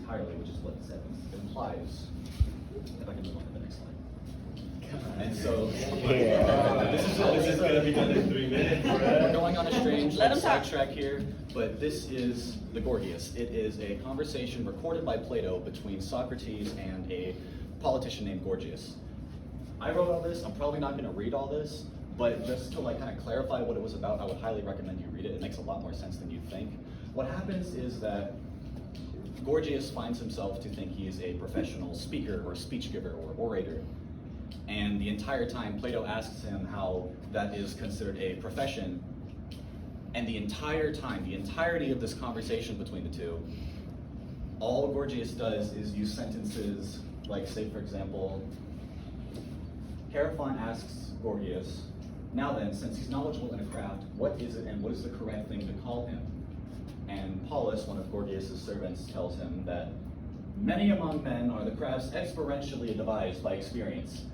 entirely, which is what the sentence implies. If I can move on to the next slide. And so, this is going to be done in 3 minutes. We're going on a strange sidetrack here, but this is the Gorgias. It is a conversation recorded by Plato between Socrates and a politician named Gorgias. I wrote all this. I'm probably not going to read all this, but just to kind of clarify what it was about, I would highly recommend you read it. It makes a lot more sense than you think. What happens is that Gorgias finds himself to think he is a professional speaker or speech giver or orator. And the entire time, Plato asks him how that is considered a profession. And the entire time, the entirety of this conversation between the two, all Gorgias does is use sentences like, say, for example, Hierophant asks Gorgias, now then, since he's knowledgeable in a craft, what is it and what is the correct thing to call him? And Paulus, one of Gorgias' servants, tells him that many among men are the crafts experientially devised by experience.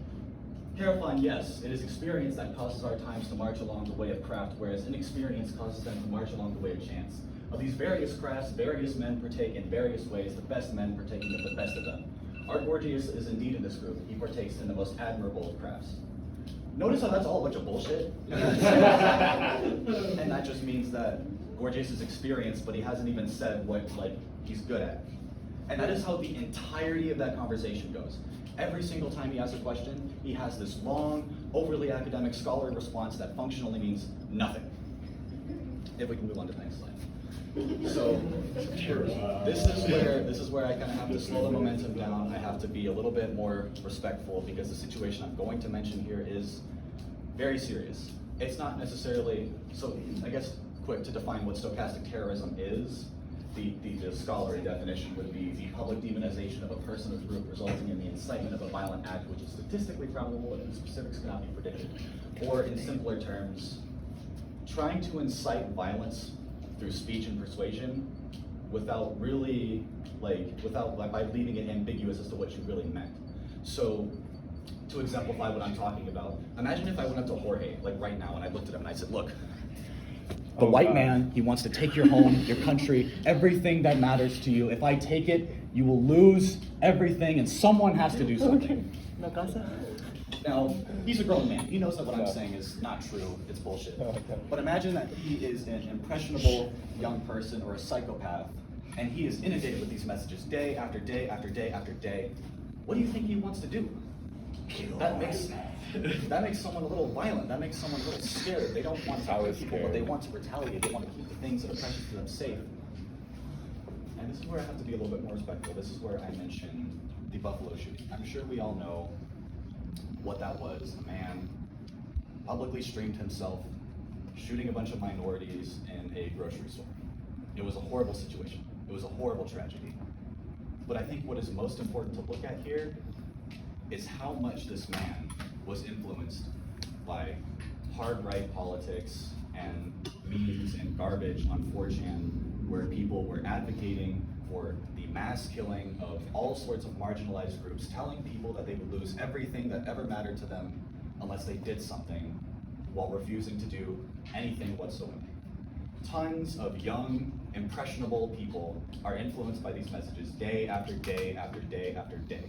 Hierophant, yes, it is experience that causes our times to march along the way of craft, whereas inexperience causes them to march along the way of chance. Of these various crafts, various men partake in various ways, the best men partaking of the best of them. Our Gorgias is indeed in this group. He partakes in the most admirable of crafts. Notice how that's all a bunch of bullshit? And that just means that Gorgias is experienced, but he hasn't even said what he's good at. And that is how the entirety of that conversation goes. Every single time he asks a question, he has this long, overly academic scholarly response that functionally means nothing. If we can move on to the next slide. So this is where I kind of have to slow the momentum down. I have to be a little bit more respectful because the situation I'm going to mention here is very serious. It's not necessarily, so I guess quick to define what stochastic terrorism is. The scholarly definition would be the public demonization of a person or group resulting in the incitement of a violent act which is statistically probable and the specifics cannot be predicted. Or in simpler terms, trying to incite violence through speech and persuasion without really, by leaving it ambiguous as to what you really meant. So, to exemplify what I'm talking about, imagine if I went up to Jorge, right now, and I looked at him and I said, look, the white man, he wants to take your home, your country, everything that matters to you. If I take it, you will lose everything and someone has to do something. Now, he's a grown man. He knows that what I'm saying is not true. It's bullshit. But imagine that he is an impressionable young person or a psychopath, and he is inundated with these messages day after day after day after day. What do you think he wants to do? That makes someone a little violent. That makes someone a little scared. They don't want to kill people, but they want to retaliate. They want to keep the things that are precious to them safe. And this is where I have to be a little bit more respectful. This is where I mention the Buffalo shooting. I'm sure we all know what that was. A man publicly streamed himself shooting a bunch of minorities in a grocery store. It was a horrible situation. It was a horrible tragedy. But I think what is most important to look at here is how much this man was influenced by hard right politics and memes and garbage on 4chan, where people were advocating for the mass killing of all sorts of marginalized groups, telling people that they would lose everything that ever mattered to them unless they did something, while refusing to do anything whatsoever. Tons of young, impressionable people are influenced by these messages day after day after day after day.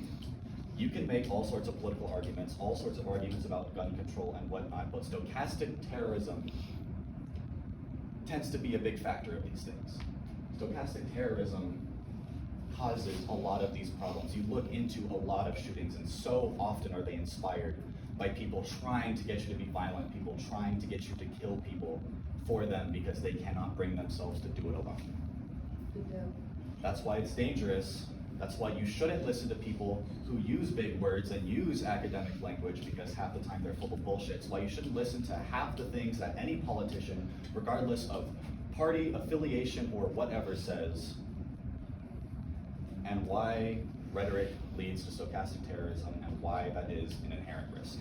You can make all sorts of political arguments, all sorts of arguments about gun control and whatnot, but stochastic terrorism tends to be a big factor of these things. Stochastic terrorism causes a lot of these problems. You look into a lot of shootings, and so often are they inspired by people trying to get you to be violent, people trying to get you to kill people for them because they cannot bring themselves to do it alone. That's why it's dangerous. That's why you shouldn't listen to people who use big words and use academic language, because half the time they're full of bullshit. It's why you shouldn't listen to half the things that any politician, regardless of party affiliation or whatever, says, and why rhetoric leads to stochastic terrorism and why that is an inherent risk.